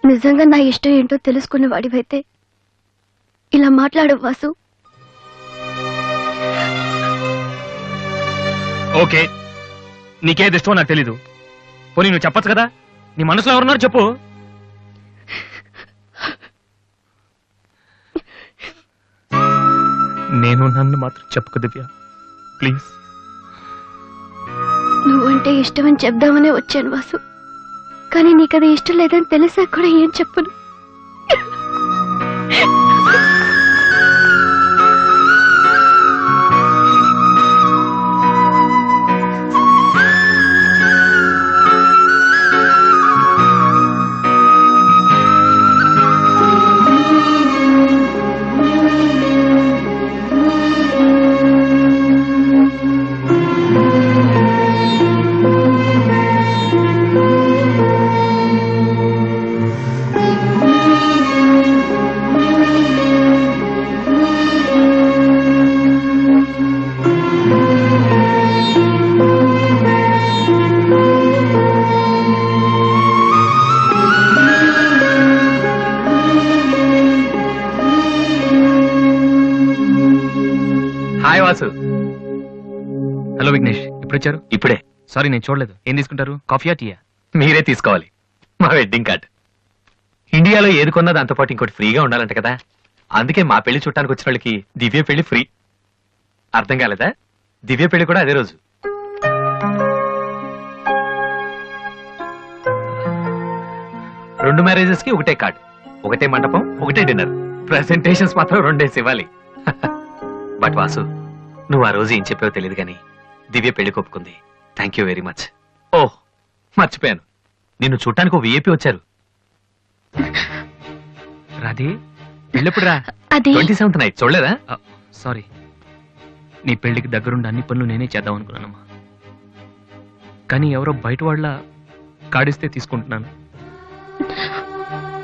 నిజంగా నా ఇష్టం ఏంటో తెలుసుకున్న వాడివైతే ఇలా మాట్లాడవు వాసు. ఓకే, నీకేది ఇష్టమో నాకు తెలీదు. పోనీ నువ్వు చెప్పచ్చు కదా, నీ మనసులో ఎవరున్నారు చెప్పు. నేను నన్ను మాత్రం చెప్పుకు దివ్య, ప్లీజ్. నువ్వంటే ఇష్టమని చెప్దామనే వచ్చాను వాసు, కానీ నీకది ఇష్టం లేదని తెలిసా కూడా ఏం చెప్పను. హలో విఘ్నేష్, ఇప్పుడు వచ్చారు? ఇప్పుడే. సారీ, నేను చూడలేదు. ఏం తీసుకుంటారు, కాఫీయా టీయా? మీరే తీసుకోవాలి. మా వెడ్డింగ్ కార్డ్. ఇండియాలో ఏది కొన్నా దాంతో పాటు ఇంకోటి ఫ్రీగా ఉండాలంట కదా, అందుకే మా పెళ్లి చుట్టానికి వచ్చిన వాళ్ళకి దివ్య పెళ్లి ఫ్రీ. అర్థం కాలేదా? దివ్య పెళ్లి కూడా అదే రోజు. రెండు మ్యారేజెస్ కి ఒకటే కార్డ్, ఒకటే మండపం, ఒకటే డిన్నర్. ప్రెసెంటేషన్స్ మాత్రం రెండేసి ఇవ్వాలి. బట్ వాసు, నువ్వు ఆ రోజు ఏం చెప్పావో తెలియదు కానీ దివ్య పెళ్లి ఒప్పుకుంది. Thank you very much. ఓహ్, మర్చిపోయాను, నిన్ను చూడటానికి ఓ విఐపి వచ్చారు. రాధే, పెళ్ళెప్పుడు రా? 27th నైట్ చూడలేదా? సారీ, నీ పెళ్లికి దగ్గరుండి అన్ని పనులు నేనే చేద్దాం అనుకున్నానమ్మా. కానీ ఎవరో బయట వాళ్ళ కాడిస్తే తీసుకుంటున్నాను.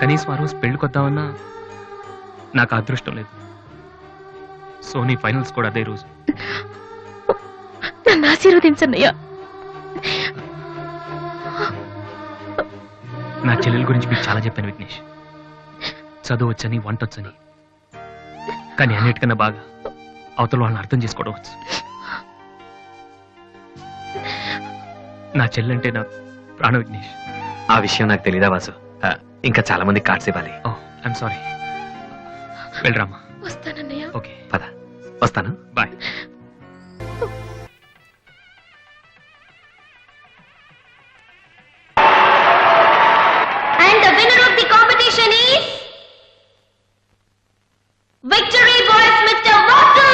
కనీసం ఆ రోజు పెళ్లికి వద్దామన్నా నాకు అదృష్టం లేదు. సో నీ ఫైనల్స్ కూడా అదే రోజు. నన్ను ఆశీర్వదించన్నయ్యా. నా చెల్లెల గురించి మీకు చాలా చెప్పాను విఘ్నేష్. చదువు వచ్చని, వంట వచ్చని, కానీ అన్నిటికన్నా బాగా అవతల వాళ్ళని అర్థం చేసుకోవడం వచ్చు. నా చెల్లెంటే నా ప్రాణ విఘ్నేష్. ఆ విషయం నాకు తెలీదా వాసు? ఇంకా చాలా మంది కార్డ్స్ ఇవ్వాలి. ఓ, ఐఎమ్ సారీ. వెళ్ళరామా. వస్తానన్నయ్య. ఓకే, పద, వస్తాను. Bye. And the winner of the competition is Victory Boys, Mr. Vasu.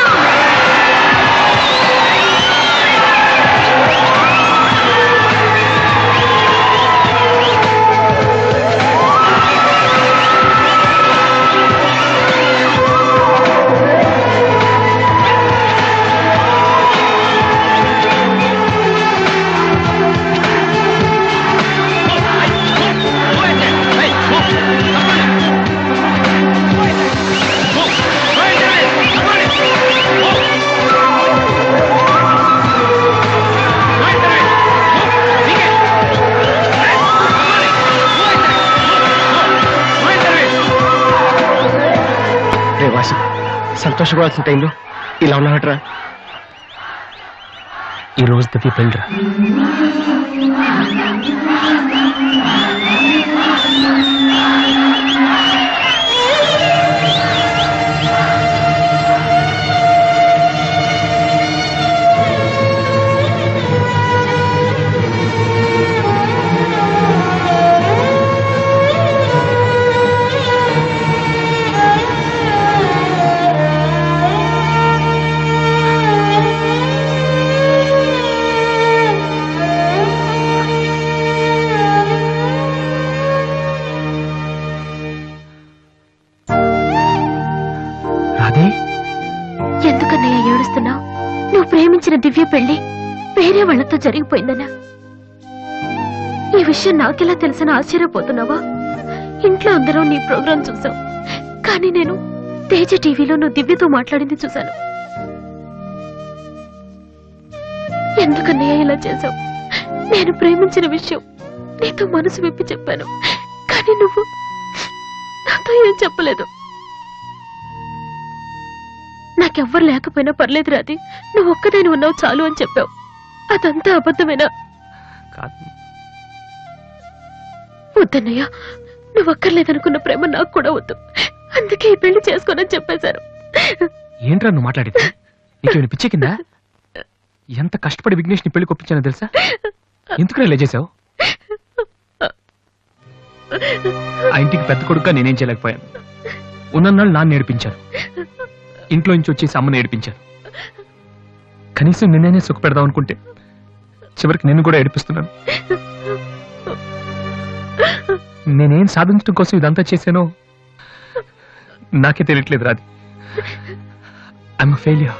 సంతోషపడాల్సిన టైంలో ఇలా ఉన్నాడరా. ఈ రోజు దివ్య పెళ్ళిరా. ఎందుకన్నయ్య ఏడుస్తున్నావు? నువ్వు ప్రేమించిన దివ్య పెళ్లి వేరే వాళ్లతో జరిగిపోయిందన్నా. ఈ విషయం నాకెలా తెలుసని ఆశ్చర్యపోతున్నావా? ఇంట్లో అందరం నీ ప్రోగ్రాం చూసాం, కానీ నేను తేజ టీవీలో నువ్వు దివ్యతో మాట్లాడింది చూశాను. ఎందుకన్నయ్య ఇలా చేశావు? నేను ప్రేమించిన విషయం నీతో మనసు విప్పి చెప్పాను, కానీ నువ్వు నాతో ఏం చెప్పలేదు. నాకెవ్వరు లేకపోయినా పర్లేదు రాది, నువ్వు ఒక్కదాని ఉన్నావు చాలు అని చెప్పావు. అదంతా అబద్ధమేనా? వద్దన్నయ్య, నువ్వు అక్కర్లేదనుకున్న ప్రేమ నాకు కూడా వద్దు. అందుకే ఈ పెళ్లి చేసుకోనని చెప్పేశారు. ఏంట్రా నువ్వు మాట్లాడేది? నీకేమైనా పిచ్చే కిందా? ఎంత కష్టపడి విఘ్నేష్ ని పెళ్లి కొప్పించానో తెలుసా? ఎందుకు ఇలా చేసావు? ఆ ఇంటికి పెద్ద కొడుకుగా నేనేం చేయలేకపోయాను. ఉన్నన్నాళ్ళు నాన్న నేర్పించాను, ఇంట్లో నుంచి వచ్చేసి అమ్మని ఏడిపించాను. కనీసం నిన్నే సుఖ పెడదాం అనుకుంటే చివరికి నిన్ను కూడా ఏడిపిస్తున్నాను. నేనేం సాధించడం కోసం ఇదంతా చేశానో నాకే తెలియట్లేదు Radhi. I'm a failure.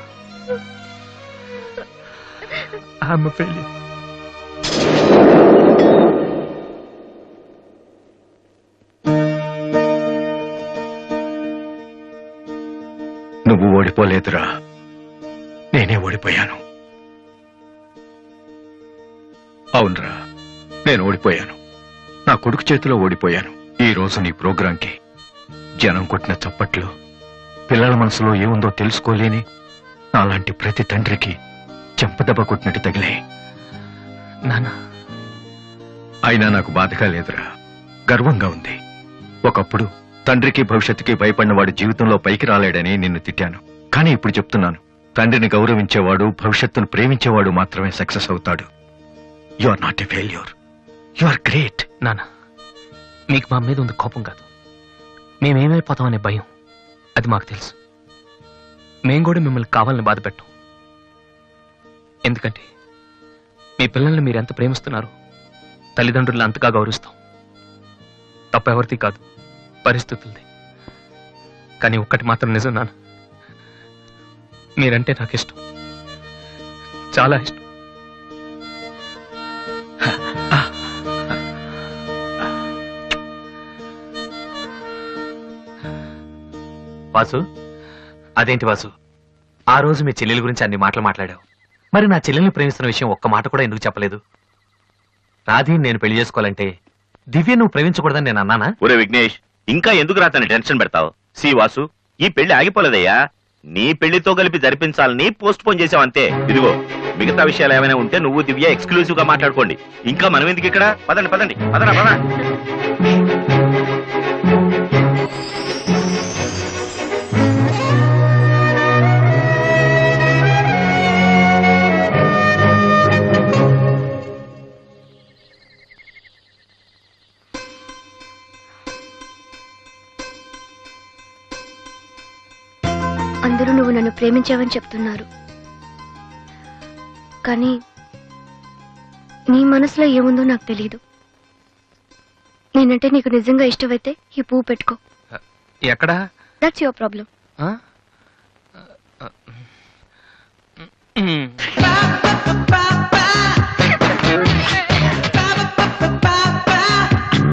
I'm a failure. నువ్వు ఓడిపోలేదురా, నేనే ఓడిపోయాను. అవునరా, నేను ఓడిపోయాను. నా కొడుకు చేతిలో ఓడిపోయాను. ఈ రోజు నీ ప్రోగ్రాంకి జనం కొట్టిన చప్పట్లు పిల్లల మనసులో ఏముందో తెలుసుకోలేని నాలాంటి ప్రతి తండ్రికి చెంపదెబ్బ కొట్టినట్టు తగిలే. నాన్న, అయినా నాకు బాధగా లేదురా, గర్వంగా ఉంది. ఒకప్పుడు తండ్రికి భవిష్యత్తుకి భయపడిన వాడు జీవితంలో పైకి రాలేడని నిన్ను తిట్టాను. కానీ ఇప్పుడు చెప్తున్నాను, తండ్రిని గౌరవించేవాడు, భవిష్యత్తును ప్రేమించేవాడు మాత్రమే సక్సెస్ అవుతాడు. You are not a failure, you are great. నాన్న, మీకు మా మీద ఉంది కోపం కాదు, మేమేమైపోతామనే భయం. అది మాకు తెలుసు. మేం కూడా మిమ్మల్ని కావాలని బాధ పెట్టాం. ఎందుకంటే మీ పిల్లల్ని మీరు ఎంత ప్రేమిస్తున్నారు, తల్లిదండ్రులను అంతగా గౌరవిస్తాం. తప్పెవరిది కాదు, పరిస్థితులది. కానీ ఒక్కటి మాత్రం నిజం నాన్న, మీరంటే నాకు ఇష్టం, చాలా ఇష్టం. వాసు, అదేంటి వాసు, ఆ రోజు మీ చెల్లెల గురించి అన్ని మాటలు మాట్లాడావు. మరి నా చెల్లెల్ని ప్రేమిస్తున్న విషయం ఒక్క మాట కూడా ఎందుకు చెప్పలేదు? రాధీని నేను పెళ్లి చేసుకోవాలంటే దివ్య నువ్వు ప్రేమించకూడదని నేను అన్నానా? ఒరే విఘ్నేష్, ఇంకా ఎందుకు రాతని టెన్షన్ పెడతావు? సి వాసు, ఈ పెళ్లి ఆగిపోలేదయ్యా. నీ పెళ్లితో కలిపి జరిపించాలని పోస్ట్ పోన్ చేసావంతే. ఇదిగో మిగతా విషయాలు ఏమైనా ఉంటే నువ్వు దివ్య ఎక్స్క్లూజివ్ గా మాట్లాడుకోండి. ఇంకా మనం ఎందుకు ఇక్కడ? పదండి పదండి, పదరా పద. అందరూ నువ్వు నన్ను ప్రేమించావని చెప్తున్నారు, కానీ నీ మనసులో ఏముందో నాకు తెలియదు. నేనంటే నీకు నిజంగా ఇష్టమైతే ఈ పువ్వు పెట్టుకో. ఎక్కడా? That's your problem.